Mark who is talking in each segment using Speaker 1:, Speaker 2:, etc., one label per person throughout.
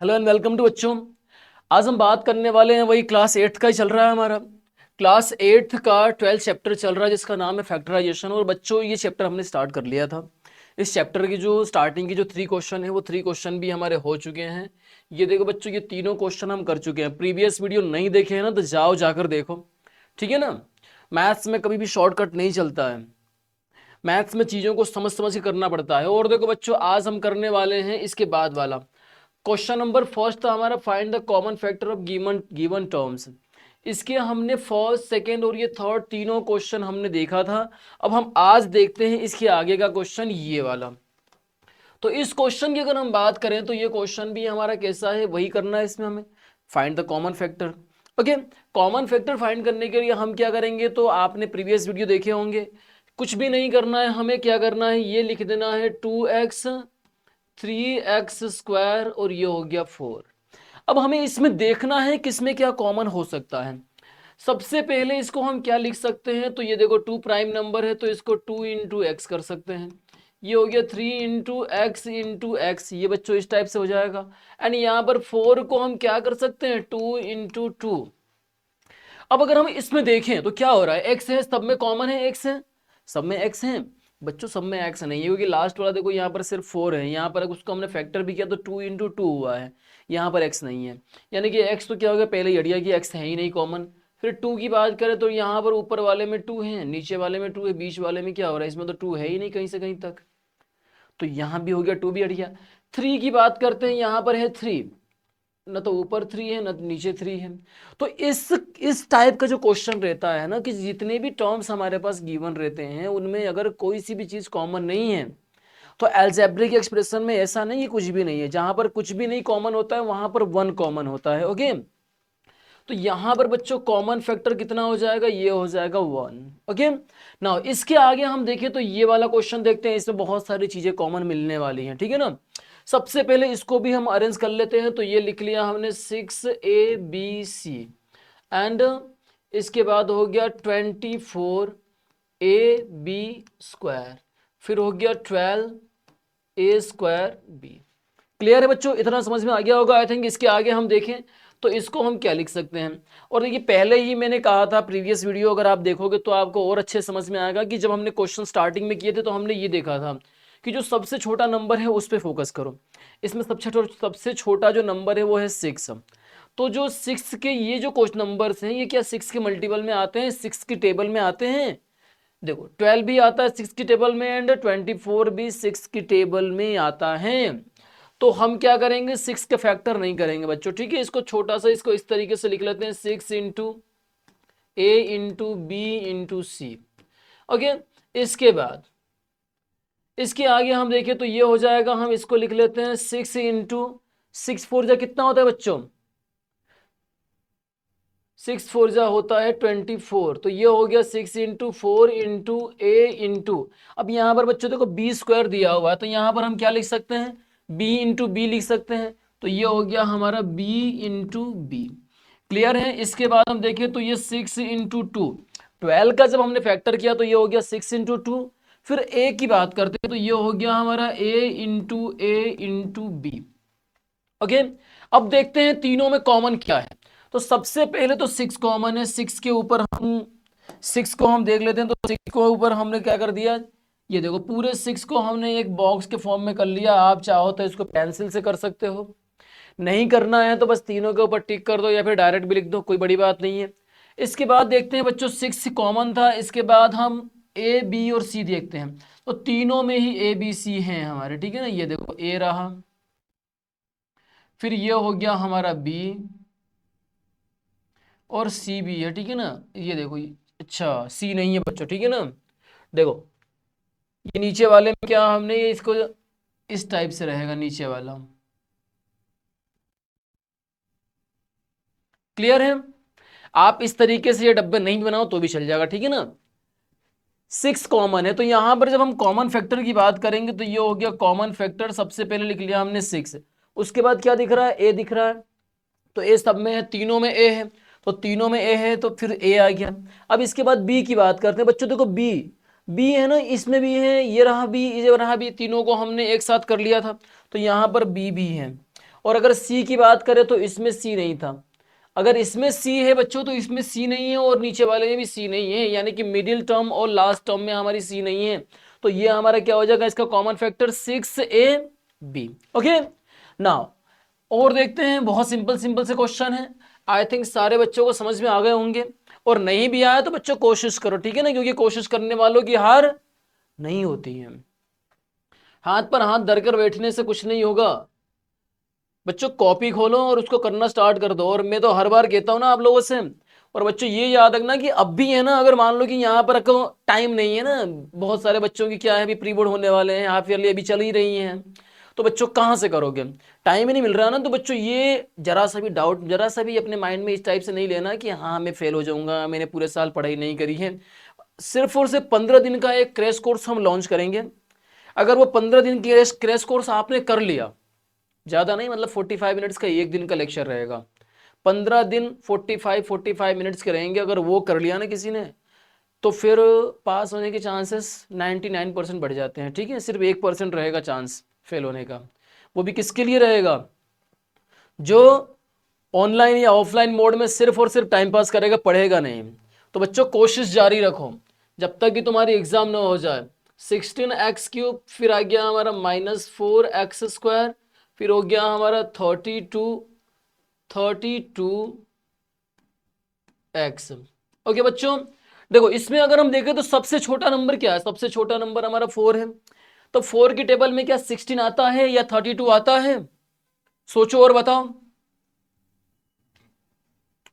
Speaker 1: Hello and welcome to बच्चों। आज हम बात करने वाले हैं, वही क्लास एट्थ का ही चल रहा है हमारा। क्लास एट्थ का 12th चैप्टर चल रहा है जिसका नाम है फैक्टराइजेशन। और बच्चों ये चैप्टर हमने स्टार्ट कर लिया था। इस चैप्टर की जो स्टार्टिंग की जो 3 क्वेश्चन है वो 3 क्वेश्चन भी हमारे हो चुके हैं। ये देखो बच्चों, ये तीनों क्वेश्चन हम कर चुके हैं। प्रीवियस वीडियो नहीं देखे हैं ना तो जाओ जाकर देखो, ठीक है ना। मैथ्स में कभी भी शॉर्टकट नहीं चलता है। मैथ्स में चीज़ों को समझ समझ के करना पड़ता है। और देखो बच्चों, आज हम करने वाले हैं इसके बाद वाला क्वेश्चन नंबर फर्स्ट था हमारा, find the common factor of given given terms. इसके हमने फर्स्ट सेकेंड और ये थर्ड तीनों क्वेश्चन हमने देखा था। अब हम आज देखते हैं इसके आगे का क्वेश्चन, ये वाला। तो इस क्वेश्चन की अगर हम बात करें तो ये क्वेश्चन भी हमारा कैसा है, वही करना है इसमें हमें, find the common factor. Okay, common factor find करने के लिए हम क्या करेंगे, तो आपने प्रीवियस वीडियो देखे होंगे। कुछ भी नहीं करना है, हमें क्या करना है, ये लिख देना है 2x 3x² और ये हो गया 4। अब हमें इसमें देखना है किसमें क्या कॉमन हो सकता है। सबसे पहले इसको हम क्या लिख सकते हैं, तो ये देखो 2 प्राइम नंबर है तो इसको 2 इंटू एक्स कर सकते हैं। ये हो गया 3 इंटू एक्स, ये बच्चों इस टाइप से हो जाएगा। एंड यहाँ पर 4 को हम क्या कर सकते हैं, 2 इंटू टू। अब अगर हम इसमें देखें तो क्या हो रहा है, एक्स है, सब में कॉमन है, एक्स है, सब में एक्स है। बच्चों सब में एक्स नहीं है क्योंकि लास्ट वाला देखो यहाँ पर सिर्फ 4 है, यहाँ पर उसको हमने फैक्टर भी किया तो 2 इंटू टू हुआ है, यहाँ पर एक्स नहीं है। यानी कि एक्स तो क्या हो गया, पहले ही हट गया कि एक्स है ही नहीं कॉमन। फिर 2 की बात करें तो यहाँ पर ऊपर वाले में 2 है, नीचे वाले में 2 है, बीच वाले में क्या हो रहा है, इसमें तो 2 है ही नहीं कहीं से कहीं तक। तो यहाँ भी हो गया, 2 भी हट गया। 3 की बात करते हैं, यहाँ पर है 3, न तो ऊपर 3 है न नीचे 3 है। तो इस टाइप का जो क्वेश्चन रहता है ना, कि जितने भी टर्म्स हमारे पास गिवन रहते हैं उनमें अगर कोई सी भी चीज कॉमन नहीं है, तो अलजेब्रिक एक्सप्रेशन में ऐसा नहीं है, कुछ भी नहीं है। जहां पर कुछ भी नहीं कॉमन होता है वहां पर 1 कॉमन होता है। ओके, तो यहां पर बच्चों कॉमन फैक्टर कितना हो जाएगा, ये हो जाएगा 1। ओके, नाउ इसके आगे हम देखें तो ये वाला क्वेश्चन देखते हैं, इसमें बहुत सारी चीजें कॉमन मिलने वाली हैं, ठीक है ना। सबसे पहले इसको भी हम अरेंज कर लेते हैं। तो ये लिख लिया हमने 6ABC एंड इसके बाद हो गया 24AB², फिर हो गया 12A²B। क्लियर है बच्चों, इतना समझ में आ गया होगा आई थिंक। इसके आगे हम देखें तो इसको हम क्या लिख सकते हैं। और देखिए पहले ही मैंने कहा था, प्रीवियस वीडियो अगर आप देखोगे तो आपको और अच्छे समझ में आएगा कि जब हमने क्वेश्चन स्टार्टिंग में किए थे तो हमने ये देखा था कि जो सबसे छोटा नंबर है उस पर फोकस करो। इसमें सबसे छोटा जो नंबर है वो है 6। तो जो 6 के ये जो क्वेश्चन नंबर्स हैं, ये क्या 6 के मल्टीपल में आते हैं, 6 की टेबल में आते हैं। देखो 12 भी आता है 6 की टेबल में एंड 24 भी 6 की टेबल में आता है। तो हम क्या करेंगे, 6 के फैक्टर नहीं करेंगे बच्चों, ठीक है। इसको छोटा सा, इसको इस तरीके से लिख लेते हैं, 6 इंटू ए इंटू बी इंटू सी। ओके, इसके बाद इसके आगे हम देखें तो ये हो जाएगा, हम इसको लिख लेते हैं 6 इंटू 6 4 जा कितना होता है बच्चों, 6 4 जा होता है 24। तो ये हो गया 6 इंटू 4 इंटू ए इंटू, अब यहाँ पर बच्चों देखो B² दिया हुआ है तो यहाँ पर हम क्या लिख सकते हैं, B इंटू बी लिख सकते हैं। तो ये हो गया हमारा B इंटू बी। क्लियर है। इसके बाद हम देखें तो ये 6 इंटू टू, 12 का जब हमने फैक्टर किया तो ये हो गया 6 इंटू टू। फिर ए की बात करते हैं तो ये हो गया हमारा ए इंटू बी। ओके, अब देखते हैं तीनों में कॉमन क्या है। तो सबसे पहले तो 6 कॉमन है, 6 के ऊपर हम 6 को हम देख लेते हैं। तो 6 को ऊपर हमने क्या कर दिया, ये देखो पूरे 6 को हमने एक बॉक्स के फॉर्म में कर लिया। आप चाहो तो इसको पेंसिल से कर सकते हो, नहीं करना है तो बस तीनों के ऊपर टिक कर दो या फिर डायरेक्ट भी लिख दो, कोई बड़ी बात नहीं है। इसके बाद देखते हैं बच्चों 6 कॉमन था, इसके बाद हम ए बी और सी देखते हैं। तो तीनों में ही ए बी सी हैं हमारे, ठीक है ना। ये देखो ए रहा, फिर ये हो गया हमारा बी और सी भी है, ठीक है ना। ये देखो अच्छा सी नहीं है बच्चों, ठीक है ना। देखो ये नीचे वाले में क्या हमने ये इसको इस टाइप से रहेगा नीचे वाला। क्लियर है। आप इस तरीके से ये डब्बे नहीं बनाओ तो भी चल जाएगा, ठीक है ना। 6 कॉमन है तो यहां पर जब हम कॉमन फैक्टर की बात करेंगे तो ये हो गया कॉमन फैक्टर। सबसे पहले लिख लिया हमने 6, उसके बाद क्या दिख रहा है, ए दिख रहा है। तो ए सब में है, तीनों में ए है, तो तीनों में ए है तो फिर ए आ गया। अब इसके बाद बी की बात करते हैं बच्चों। देखो बी बी है ना, इसमें भी है, ये रहा बी, ये रहा बी, तीनों को हमने एक साथ कर लिया था तो यहाँ पर बी भी है। और अगर सी की बात करें तो इसमें सी नहीं था। अगर इसमें सी है बच्चों तो इसमें सी नहीं है और नीचे वाले में भी सी नहीं है, यानी कि मिडिल टर्म और लास्ट टर्म में हमारी सी नहीं है। तो ये हमारा क्या हो जाएगा, इसका common factor 6ab। Okay now और देखते हैं, बहुत सिंपल सिंपल से क्वेश्चन है। आई थिंक सारे बच्चों को समझ में आ गए होंगे, और नहीं भी आया तो बच्चों कोशिश करो, ठीक है ना, क्योंकि कोशिश करने वालों की हार नहीं होती है। हाथ पर हाथ धरकर बैठने से कुछ नहीं होगा बच्चों, कॉपी खोलो और उसको करना स्टार्ट कर दो। और मैं तो हर बार कहता हूं ना आप लोगों से, और बच्चों ये याद रखना कि अब भी है ना, अगर मान लो कि यहाँ पर टाइम नहीं है ना, बहुत सारे बच्चों की क्या है, अभी प्री बोर्ड होने वाले हैं, हाफ ईयरली अभी चल ही रही हैं, तो बच्चों कहाँ से करोगे, टाइम ही नहीं मिल रहा ना। तो बच्चों ये जरा सा भी डाउट, जरा सा भी अपने माइंड में इस टाइप से नहीं लेना कि हाँ मैं फेल हो जाऊंगा, मैंने पूरे साल पढ़ाई नहीं करी है। सिर्फ और सिर्फ 15 दिन का एक क्रैश कोर्स हम लॉन्च करेंगे। अगर वो 15 दिन की क्रैश कोर्स आपने कर लिया, ज़्यादा नहीं, मतलब 45 मिनट्स का एक दिन का लेक्चर रहेगा, 15 दिन 45 मिनट्स के रहेंगे। अगर वो कर लिया ना किसी ने, तो फिर पास होने के चांसेस 99% बढ़ जाते हैं, ठीक है। सिर्फ 1% रहेगा चांस फेल होने का, वो भी किसके लिए रहेगा, जो ऑनलाइन या ऑफलाइन मोड में सिर्फ और सिर्फ टाइम पास करेगा, पढ़ेगा नहीं। तो बच्चों कोशिश जारी रखो जब तक कि तुम्हारी एग्जाम ना हो जाए। 16x3, फिर आ गया हमारा -4x², फिर हो गया हमारा 32x। ओके बच्चों, देखो इसमें अगर हम देखें तो सबसे छोटा नंबर क्या है, सबसे छोटा नंबर हमारा 4 है। तो 4 की टेबल में क्या 16 आता है या 32 आता है, सोचो और बताओ,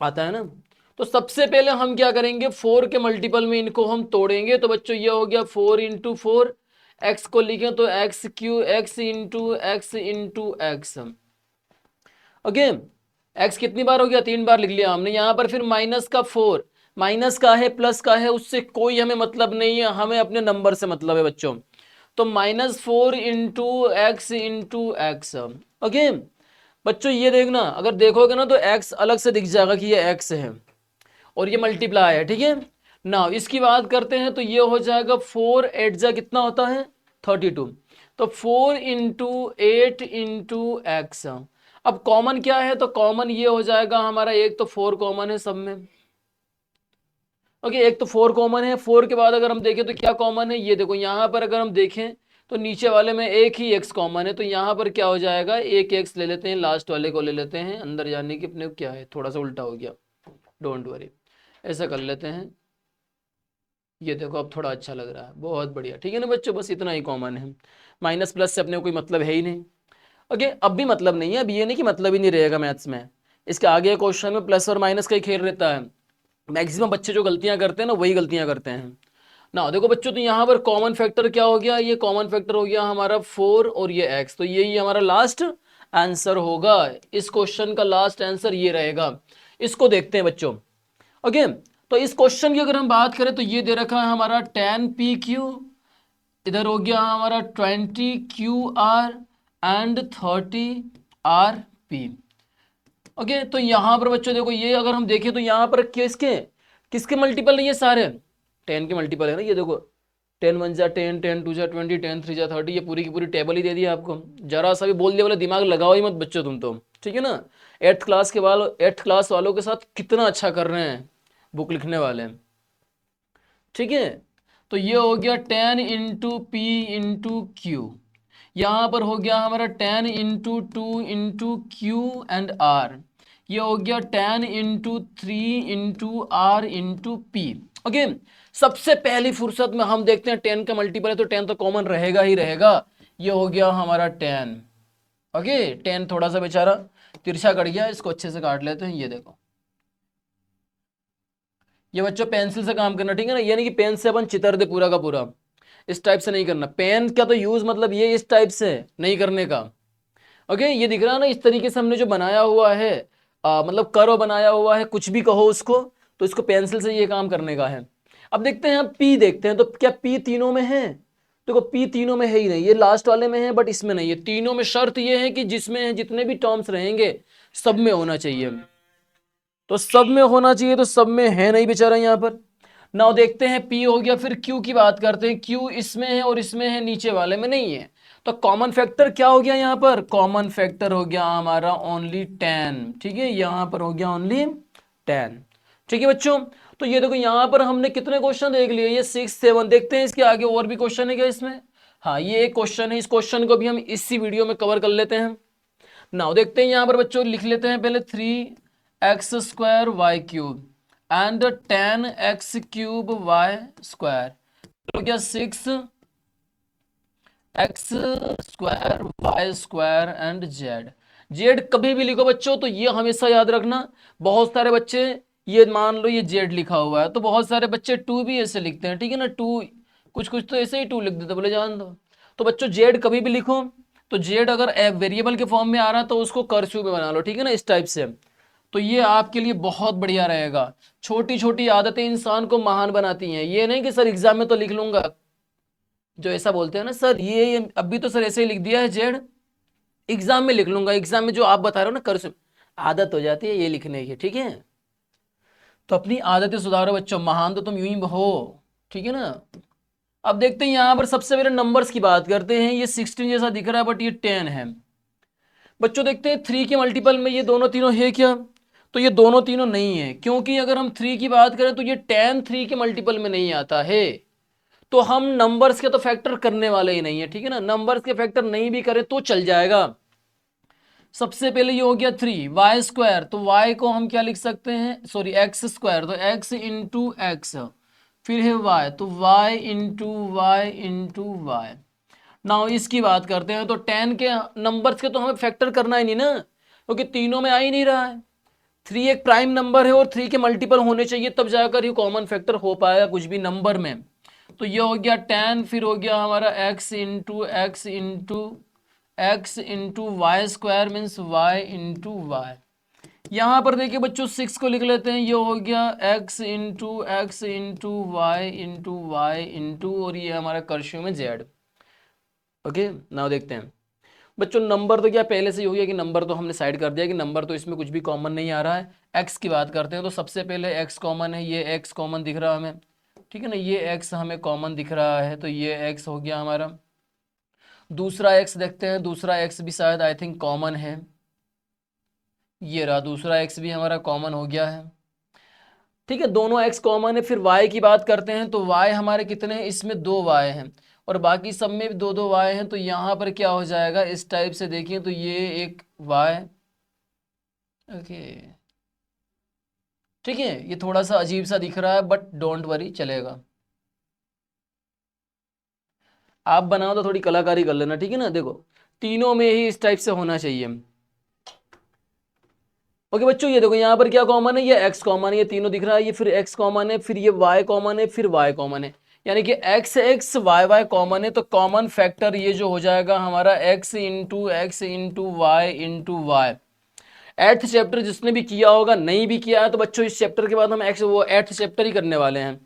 Speaker 1: आता है ना। तो सबसे पहले हम क्या करेंगे, 4 के मल्टीपल में इनको हम तोड़ेंगे। तो बच्चों ये हो गया 4 × 4, x को लिखें तो x³ x × x। Okay x कितनी बार हो गया, 3 बार लिख लिया हमने यहाँ पर। फिर माइनस का 4, माइनस का है प्लस का है, उससे कोई हमें मतलब नहीं है, हमें अपने नंबर से मतलब है बच्चों। तो -4 × x। ओके बच्चों ये देखना, अगर देखोगे ना तो x अलग से दिख जाएगा कि ये x है और ये मल्टीप्लाई है, ठीक है ना। इसकी बात करते हैं तो ये हो जाएगा 4 8 जा कितना होता है 32, तो 4 × 8 × x। अब कॉमन क्या है, तो कॉमन ये हो जाएगा हमारा, एक तो 4 कॉमन है सब में। ओके एक तो 4 कॉमन है, 4 के बाद अगर हम देखें तो क्या कॉमन है, ये देखो यहाँ पर अगर हम देखें तो नीचे वाले में एक ही x कॉमन है, तो यहाँ पर क्या हो जाएगा, एक x ले लेते हैं, लास्ट वाले को ले लेते हैं, अंदर जाने की अपने क्या है, थोड़ा सा उल्टा हो गया, डोंट वरी, ऐसा कर लेते हैं। ये देखो अब थोड़ा अच्छा लग रहा है, बहुत बढ़िया, ठीक है ना बच्चों, बस इतना ही कॉमन है, माइनस प्लस से अपने कोई मतलब है ही नहीं। ओके अब भी मतलब नहीं है, अब ये नहीं कि मतलब ही नहीं रहेगा मैथ्स में, इसके आगे क्वेश्चन में प्लस और माइनस का ही खेल रहता है। मैक्सिमम बच्चे जो गलतियां करते हैं ना वही गलतियां करते हैं ना। देखो बच्चों तो यहाँ पर कॉमन फैक्टर क्या हो गया, ये कॉमन फैक्टर हो गया हमारा 4 और ये x, तो यही हमारा लास्ट आंसर होगा। इस क्वेश्चन का लास्ट आंसर ये रहेगा। इसको देखते हैं बच्चों। ओके तो इस क्वेश्चन की अगर हम बात करें तो ये दे रखा है हमारा 10pq, इधर हो गया हमारा 20qr एंड 30rp। ओके तो यहाँ पर बच्चों देखो, ये अगर हम देखें तो यहाँ पर किसके किसके मल्टीपल नहीं है, सारे 10 के मल्टीपल है ना। ये देखो 10 1 जा 10, 10 2 जा 20, 10 3 जा 30, ये पूरी की पूरी टेबल ही दे दी आपको। जरा सा भी बोल दिया बोले दिमाग लगाओ ही मत बच्चों तुम तो, ठीक है ना। 8th क्लास वालों के साथ कितना अच्छा कर रहे हैं बुक लिखने वाले, ठीक है। तो ये हो गया 10 × p × q, यहाँ पर हो गया हमारा 10 × 2 × q एंड r, ये हो गया 10 × 3 × r × p। ओके सबसे पहली फुर्सत में हम देखते हैं 10 का मल्टीपल है तो 10 तो कॉमन रहेगा ही रहेगा, ये हो गया हमारा 10। ओके 10 थोड़ा सा बेचारा तिरछा कट गया, इसको अच्छे से काट लेते हैं। ये देखो ये बच्चों पेंसिल से काम करना, ठीक है ना, यानी कि पेन से अपन चितर दे पूरा का पूरा, इस टाइप से नहीं करना। पेन का तो यूज मतलब ये इस टाइप से नहीं करने का। ओके ये दिख रहा है ना, इस तरीके से हमने जो बनाया हुआ है, मतलब करो बनाया हुआ है, कुछ भी कहो उसको, तो इसको पेंसिल से ये काम करने का है। अब देखते हैं, हम पी देखते हैं, तो क्या पी तीनों में है, देखो पी तीनों में है ही नहीं, ये लास्ट वाले में है बट इसमें नहीं है। तीनों में शर्त ये है कि जिसमें जितने भी टर्म्स रहेंगे सब में होना चाहिए, तो सब में होना चाहिए, तो सब में है नहीं बेचारा यहाँ पर। नाउ देखते हैं, P हो गया, फिर Q की बात करते हैं। Q इसमें है और इसमें है, नीचे वाले में नहीं है, तो कॉमन फैक्टर क्या हो गया यहाँ पर, कॉमन फैक्टर हो गया हमारा ओनली 10, ठीक है, यहाँ पर हो गया ओनली 10, ठीक है बच्चों। तो ये देखो यहाँ पर हमने कितने क्वेश्चन देख लिए, ये 6 7, देखते हैं इसके आगे और भी क्वेश्चन है क्या इसमें। हाँ ये एक क्वेश्चन है, इस क्वेश्चन को भी हम इसी वीडियो में कवर कर लेते हैं। नाउ देखते हैं यहाँ पर बच्चों, लिख लेते हैं पहले 3x² y cube and 10x³ y square, तो क्या 6x² y square and z कभी भी लिखो बच्चों तो ये हमेशा याद रखना, बहुत सारे बच्चे ये मान लो ये z लिखा हुआ है तो बहुत सारे बच्चे 2 भी ऐसे लिखते हैं, ठीक है ना, 2 कुछ कुछ तो ऐसे ही 2 लिख देते, बोले जान दो। तो बच्चों z कभी भी लिखो तो z अगर वेरिएबल के फॉर्म में आ रहा है तो उसको कर्सिव में बना लो, ठीक है ना, इस टाइप से। तो ये आपके लिए बहुत बढ़िया रहेगा। छोटी छोटी आदतें इंसान को महान बनाती हैं, ये नहीं कि सर एग्जाम में तो लिख लूंगा, जो ऐसा बोलते हैं ना सर ये अभी तो सर ऐसे ही लिख दिया है जेड, एग्जाम में लिख लूंगा, एग्जाम में जो आप बता रहे हो ना कर्सिव, आदत हो जाती है ये लिखने की, ठीक है। तो अपनी आदतें सुधारो बच्चों, महान तो तुम यूं ही हो, ठीक है ना। अब देखते हैं यहाँ पर सबसे पहले नंबर्स की बात करते हैं, ये 16 जैसा दिख रहा है बट ये 10 है बच्चों। देखते हैं 3 के मल्टीपल में ये दोनों तीनों है क्या, तो ये दोनों तीनों नहीं है, क्योंकि अगर हम 3 की बात करें तो ये 10 3 के मल्टीपल में नहीं आता है, तो हम नंबर्स के तो फैक्टर करने वाले ही नहीं है, ठीक है ना, नंबर्स के फैक्टर नहीं भी करें तो चल जाएगा। सबसे पहले ये हो गया 3 वाई स्क्वायर, तो y को हम क्या लिख सकते हैं, सॉरी एक्स स्क्वायर, तो x इंटू एक्स, फिर है y तो y इंटू वाई। नाउ इसकी बात करते हैं तो 10 के नंबर्स के तो हमें फैक्टर करना ही नहीं ना, क्योंकि तीनों में आ ही नहीं रहा है। 3 एक प्राइम नंबर है और 3 के मल्टीपल होने चाहिए तब जाकर ये कॉमन फैक्टर हो पाएगा कुछ भी नंबर में। तो ये हो गया 10, फिर हो गया हमारा x into Y square means y into Y. यहाँ पर देखिए बच्चों 6 को लिख लेते हैं, ये हो गया x इंटू वाई इंटू और ये हमारा कर्सिव में z। ओके नाउ देखते हैं बच्चों, नंबर तो क्या पहले से ही हो गया कि नंबर तो हमने साइड कर दिया कि नंबर तो इसमें कुछ भी कॉमन नहीं आ रहा है। x की बात करते हैं तो सबसे पहले x कॉमन है, ये x कॉमन दिख रहा है हमें, ठीक है ना, ये x हमें कॉमन दिख रहा है तो ये x हो गया हमारा। दूसरा x देखते हैं, दूसरा x भी शायद आई थिंक कॉमन है, ये रहा दूसरा x भी हमारा कॉमन हो गया है, ठीक है, दोनों x कॉमन है। फिर y की बात करते हैं तो y हमारे कितने हैं, इसमें 2 y हैं और बाकी सब में भी 2 2 y हैं, तो यहाँ पर क्या हो जाएगा इस टाइप से देखिए तो ये एक y, ओके ठीक है, ये थोड़ा सा अजीब सा दिख रहा है बट डोंट वरी चलेगा, आप बनाओ तो थोड़ी कलाकारी कर लेना, ठीक है ना। देखो तीनों में ही इस टाइप से होना चाहिए। ओके बच्चों ये देखो यहाँ पर क्या कॉमन है, ये x कॉमन है, ये तीनों दिख रहा है, ये फिर x कॉमन है, फिर ये y कॉमन है, फिर y कॉमन है, यानी कि x x y y common है। तो कॉमन फैक्टर ये जो हो जाएगा हमारा x into Y. Eighth chapter जिसने भी किया होगा, नहीं भी किया है तो बच्चों इस चैप्टर के बाद हम वो एट्थ चैप्टर ही करने वाले हैं।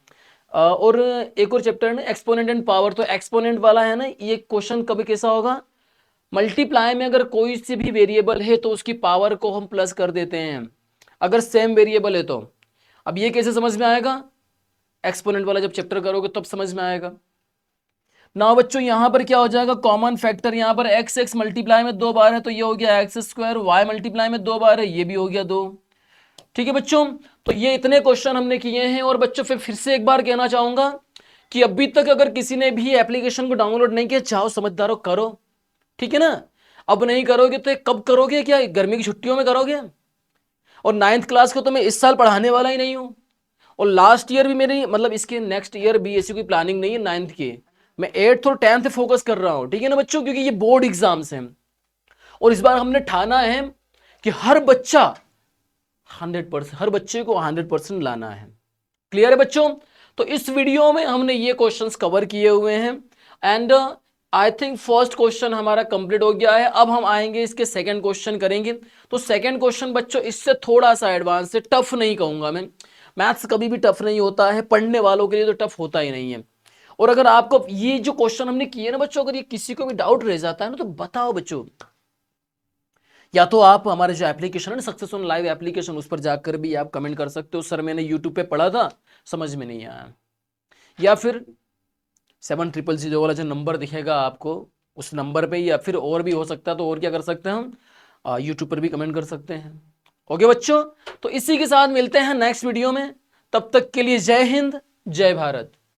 Speaker 1: और एक और चैप्टर है ना एक्सपोनेंट एंड पावर, तो एक्सपोनेंट वाला है ना, ये क्वेश्चन कभी कैसा होगा, मल्टीप्लाई में अगर कोई सी भी वेरिएबल है तो उसकी पावर को हम प्लस कर देते हैं अगर सेम वेरिएबल है तो। अब ये कैसे समझ में आएगा, एक्सपोनेंट वाला जब चैप्टर करोगे तब समझ में आएगा ना बच्चों। यहां पर क्या हो जाएगा कॉमन फैक्टर, यहां पर एक्स एक्स मल्टीप्लाई में 2 बार है तो ये हो गया एक्स स्क्वायर, वाई मल्टीप्लाई में 2 बार है ये भी हो गया 2, ठीक है बच्चों। तो ये इतने क्वेश्चन हमने किए हैं। और बच्चों फिर से एक बार कहना चाहूंगा कि अभी तक अगर किसी ने भी एप्लीकेशन को डाउनलोड नहीं किया, चाहो समझदारों करो, ठीक है ना। अब नहीं करोगे तो कब करोगे, क्या गर्मी की छुट्टियों में करोगे। और 9th क्लास को तो मैं इस साल पढ़ाने वाला ही नहीं हूं, और लास्ट ईयर भी मेरी मतलब इसके नेक्स्ट ईयर भी ऐसी कोई प्लानिंग नहीं है 9th की, मैं 8th और 10th फोकस कर रहा हूं, ठीक है ना बच्चों, क्योंकि ये बोर्ड एग्जाम्स हैं और इस बार हमने ठाना है कि हर बच्चा 100%, हर बच्चे को 100% लाना है। क्लियर है बच्चों। तो इस वीडियो में हमने ये क्वेश्चंस कवर किए हुए हैं and I think first question हमारा कंप्लीट हो गया है। अब हम आएंगे इसके सेकंड क्वेश्चन करेंगे। तो सेकंड क्वेश्चन बच्चों इससे थोड़ा सा एडवांस है, टफ नहीं कहूंगा मैं, मैथ्स कभी भी टफ नहीं होता है, पढ़ने वालों के लिए तो टफ होता ही नहीं है। और अगर आपको ये जो क्वेश्चन हमने किए ना बच्चों, अगर ये किसी को भी डाउट रह जाता है ना तो बताओ बच्चों, या तो आप हमारे जो एप्लीकेशन है ना सक्सेस ऑन लाइव एप्लीकेशन, उस पर जाकर भी आप कमेंट कर सकते हो सर मैंने यूट्यूब पे पढ़ा था समझ में नहीं आया, या फिर 7000 वाला जो नंबर दिखेगा आपको उस नंबर पे, या फिर और भी हो सकता है तो और क्या कर सकते हैं हम, यूट्यूब पर भी कमेंट कर सकते हैं। ओके बच्चों, तो इसी के साथ मिलते हैं नेक्स्ट वीडियो में। तब तक के लिए जय हिंद, जय भारत।